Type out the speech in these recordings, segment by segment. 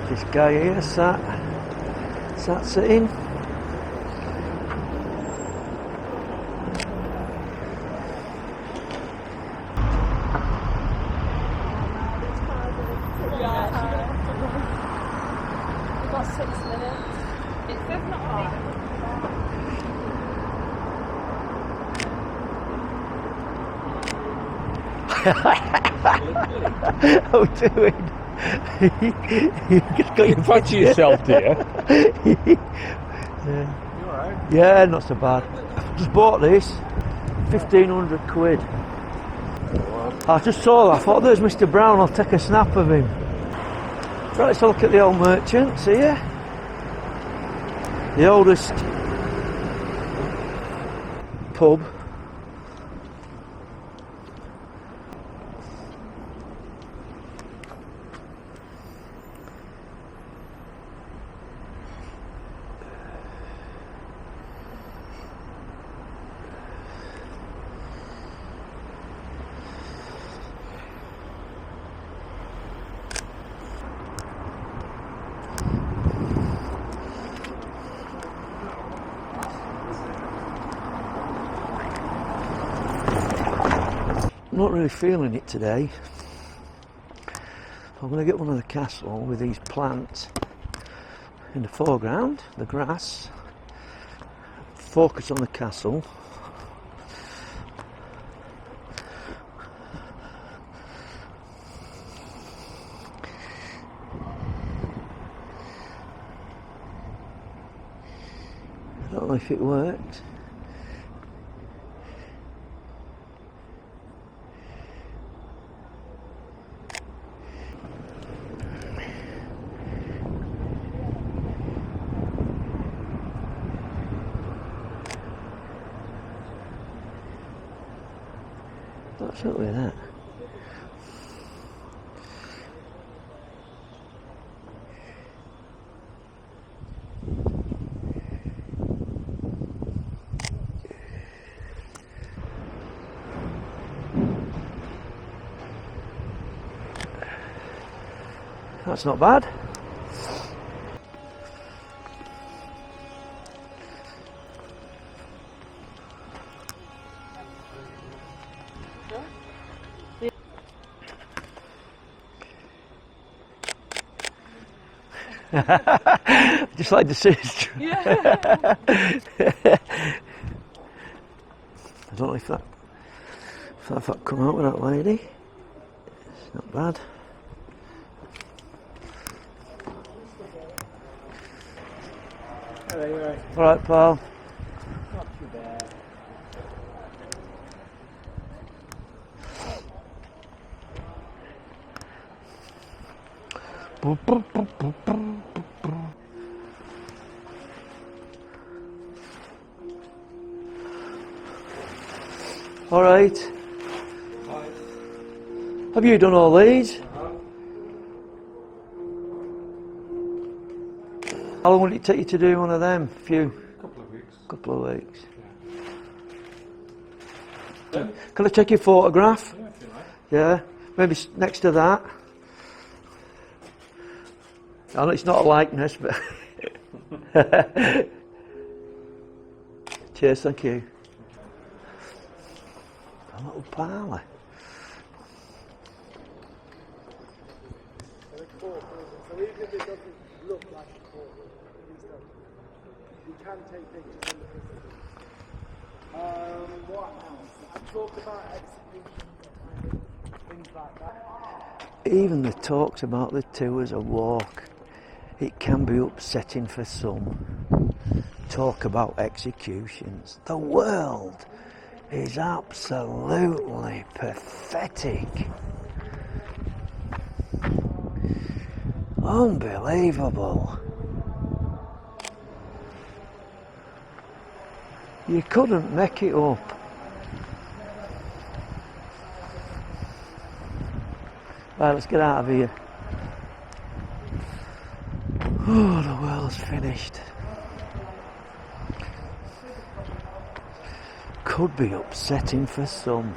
This guy here sat sitting. We've got 6 minutes. It says not hot. How doing? You just got your Fancy yourself, dear. Yeah. You alright? Yeah, not so bad. Just bought this, 1,500 quid. I just saw that, I thought there's Mr. Brown, I'll take a snap of him. Right, let's have a look at the old merchants here. The oldest pub. I'm not really feeling it today. I'm going to get one of the castle with these plants in the foreground, the grass, focus on the castle. I don't know if it worked. What's up with that? That's not bad. Just like the sister. Yeah. I don't know if that come out with that lady. It's not bad. Hello, you alright? Alright, pal. Not too bad. Alright. Have you done all these? How long will it take you to do one of them? Couple of weeks. Couple of weeks. Yeah. Can I take your photograph? Yeah, if you like. Yeah, maybe next to that. I know it's not a likeness, but cheers, thank you. A little parlour. So even if it doesn't look like a courtroom, can take pictures in the prison. What else? I talked about executions, things like that. Even the talks about the two as a walk, it can be upsetting for some. Talk about executions. The world is absolutely pathetic. Unbelievable. You couldn't make it up. Right, let's get out of here. Oh, the world's finished. Could be upsetting for some.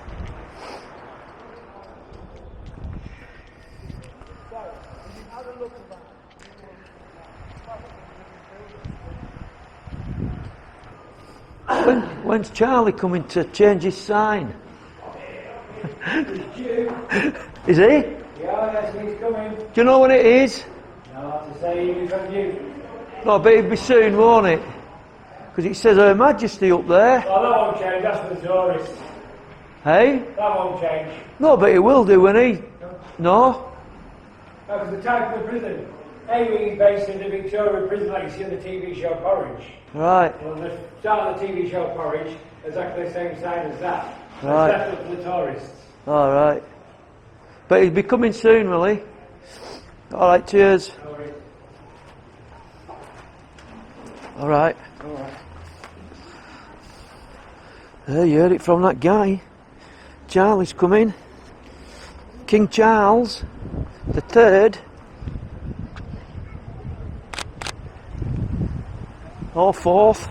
When's Charlie coming to change his sign? Is he? Yeah, yes, he's coming. Do you know when it is? No, to say he's from you. No, but it'll be soon, won't it? Because it says Her Majesty up there. Oh, that won't change, that's for the tourists. Hey? That won't change. No, but it will do when he... No? Because the type of the prison. Amy is based in the Victoria prison like you see on the TV show Porridge. Right. Well, the start of the TV show Porridge, exactly the same sign as that. Right. That's up for the tourists. Alright. But he'll be coming soon, will he? Alright, cheers. No worries. Alright. Alright. There, you heard it from that guy. Charlie's coming. King Charles the Third. Or fourth.